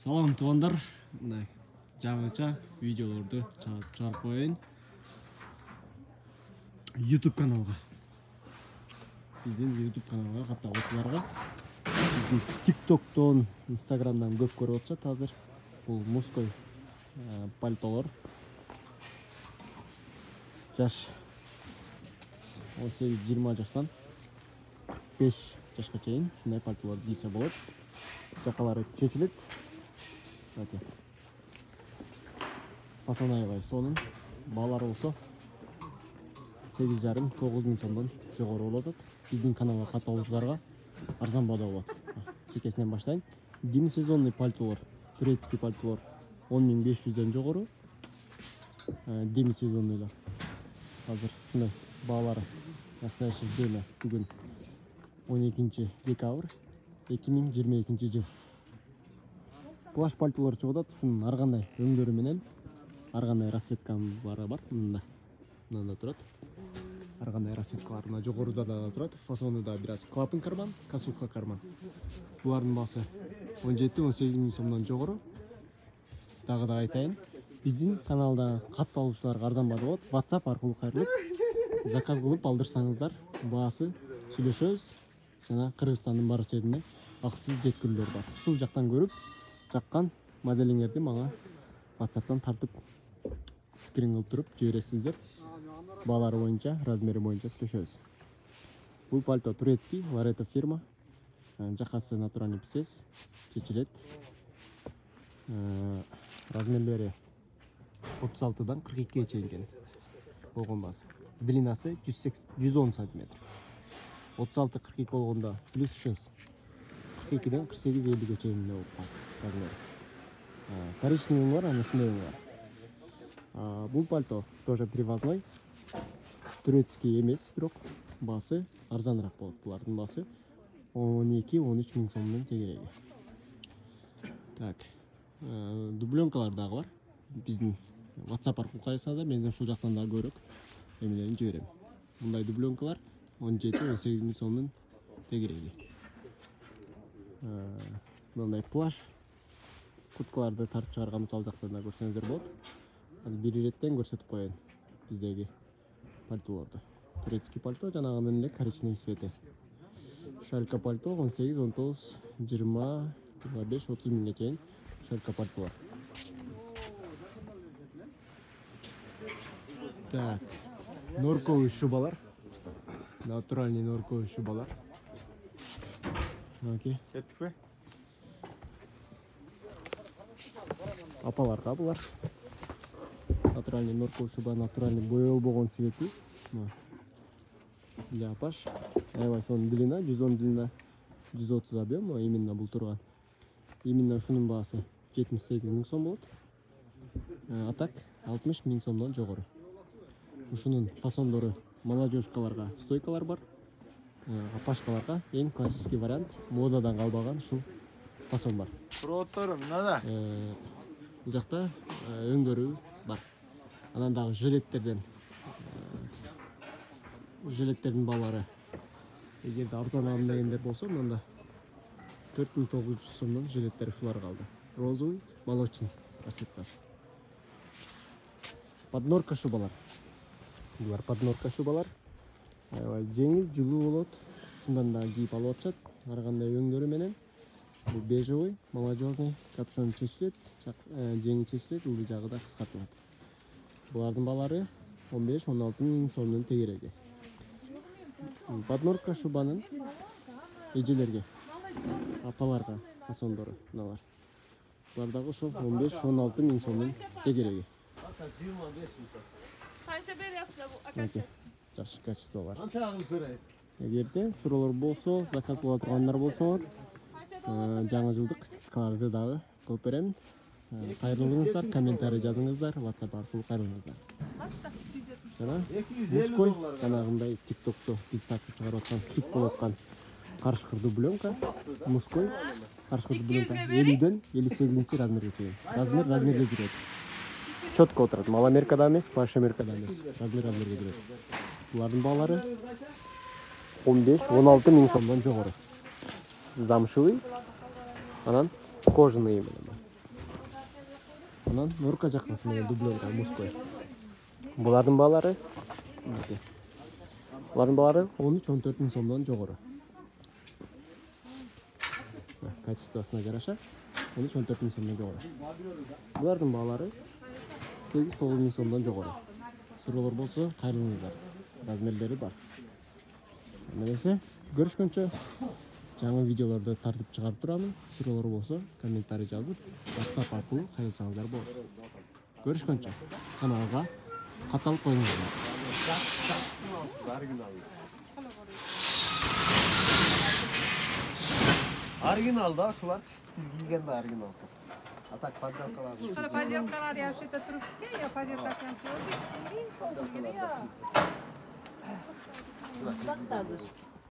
Салам туғандар, жаңаша видеоларды шығарып қояйын YouTube каналға. Біздің YouTube каналға қатталушыларға біздің TikToктон, Instagramдан көп көріп отырсат қазір. Бұл мужской пальтолар. Жаш 18-20 жастан 5 жашқа чейин шундай пальтолар кийсе болот. Жақалары чечилет. Фасон айғай сонун баалары болсо 8,5-9 мың сомдон жогору болот. Биздин каналга катталуучуларга арзан баада болот. Чекесинен баштайын. Демисезонный пальтолор, турецкий пальтолор 10.500дөн жогору. Демисезонныйлар азыр ушундай баалары настоящий время бүгүн 12 декабрь 2022 жыл. Плаш пальтолор чыгып атат. Ушунун ар кандай өңдөрү менен ар кандай расцветкалары бар. Мында турат. Ар кандай расцветкалар мына жогоруда да турат. Фасону да бираз клапан карман, касуха карман. Булардын баасы 17-18 мың сомдон жогору. Дагы да айтайын, биздин каналда катталуучуларга арзан баада болот. WhatsApp аркылуу кайрылып заказ кылып алдырсаңыздар, баасы сүйлөшөбүз. Жана Кыргызстандын баардык жерине акысыз жеткирүүлөр бар. Ушул жактан көрүп, жаккан моделиңерди мага WhatsApp'тан тартып скрин кылып туруп жибересиздер. Баалары боюнча, размери боюнча сүйлөшөбүз. Бул пальто турецкий, Ларето фирма. Жакасы натуральный писес, чечилет. Размерлери 36-дан 42-ге чейин экен. Болгон баасы. Длинасы 110 см. 36-42 болгондо плюс 6. 42-ден 48-50-ге чейин болуп калат. Коричневый бар, аны ушундай бар. Бул пальто тоже привозной. Турецкий эмес, бирок баасы арзаныраак болот. Булардын баасы 12-13 мың сомдон тегереги. Так. Дубленкалар дагы бар. Биздин WhatsApp аркылуу кайрылсаңыздар, мен ушул жактан дагы көрөк эмелерин жиберем. Мындай дубленкалар 17-18 мың сомдон тегереги. Мындай плаш курткаларды тартып чыгарганбыз, ал жактан да көрсөңүздөр болот. Бир иреттен көрсөтүп коеюн биздеги пальтолорду. Турецкий пальто жанагынын эле коричневый цвети. Шалька пальто 18, 19, 20, 25, 30 миңге чейин шалька пальтолор. Так, норковый шубалар. Натуральный норковый шубалар. Окей. Кеттикпи? Апаларга булар. Натуральный норковый шуба, натуральный боелбогон цвети. Для апаш. Аябай сонун длина, 110 длина, 130 объем, именно бул турган. Именно ушунун баасы 78 мың сом болот. А так 60 мың сомдон жогору. Ушунун фасондору молодежкаларга стойкалар бар. Апашкаларга эң классический вариант, модадан калбаган ушул фасон бар. Проводтору мынада. Бул жакта өңдөрү бар. Анан дагы жилеттердин баалары. Эгерде арзан алам дегендер болсо, мында 4900 сомдон жилеттер ушулар калды. Розовый, молочный расцветкасы. Поднорка шубалар. Булар поднорка шубалар. Аябай жеңил, жылуу болот. Ушундан да кийип алып атышат. Ар кандай өңдөрү менен. Бул бежевый, молодежный, капюшон чечилет, жеңи чечилет, улуу жагы да кыскартылат. Булардын баалары 15-16 мың сомдон тегереги. Поднорка шубанын эжелерге, апаларга фасондору мыналар. Булар дагы ошол 15-16 мың сомдон тегереги. Канча бересиз бу? Жакшы качество бар. Эгерде суроолор болсо, заказ кыла тургандар болсоңор, жаңы жылдык скидкаларды дагы кылып берем. Кайрылыңыздар, комментарий жазыңыздар, WhatsApp аркылуу кайрылыңыздар. Жана мужской жанагындай TikTokто биз тартып чыгарып аткан хит болуп аткан карышкыр дубленка, мужской карышкыр дубленка 50ден 58 размерге чейин. Размерде жүрөт. Четко отурат. Маломеркада эмес, большомеркада эмес. Размерге жүрөт. Булардын баалары 15-16 мың сомдон жогору. Замшевый, анан кожаный именно. Анан Нурка жаккысы менен дублерга муской. Булардын баалары мынакей. Булардын баалары 13-14 миң сомдон жогору. Качествосуна жараша 13-14 миң сомдон жогору. Булардын баалары 8-9 миң сомдон жогору. Суроолор болсо кайрылыңыздар. Размерлери бар. Эмесе көрүшкөнчө жаңы видеолорду тартып чыгарып турамын. Суроолор болсо комментарий жазып, WhatsApp аркылуу кайрылсаңыздар болот. Көрүшкөнчө каналга каталып коюңуздар. Оригинал да ушулар. Сиз кийген да оригинал. А так подделкалар. Sonra поделкалар я вообще-то труске, я поделкасынан көрдüm. Taktadыр.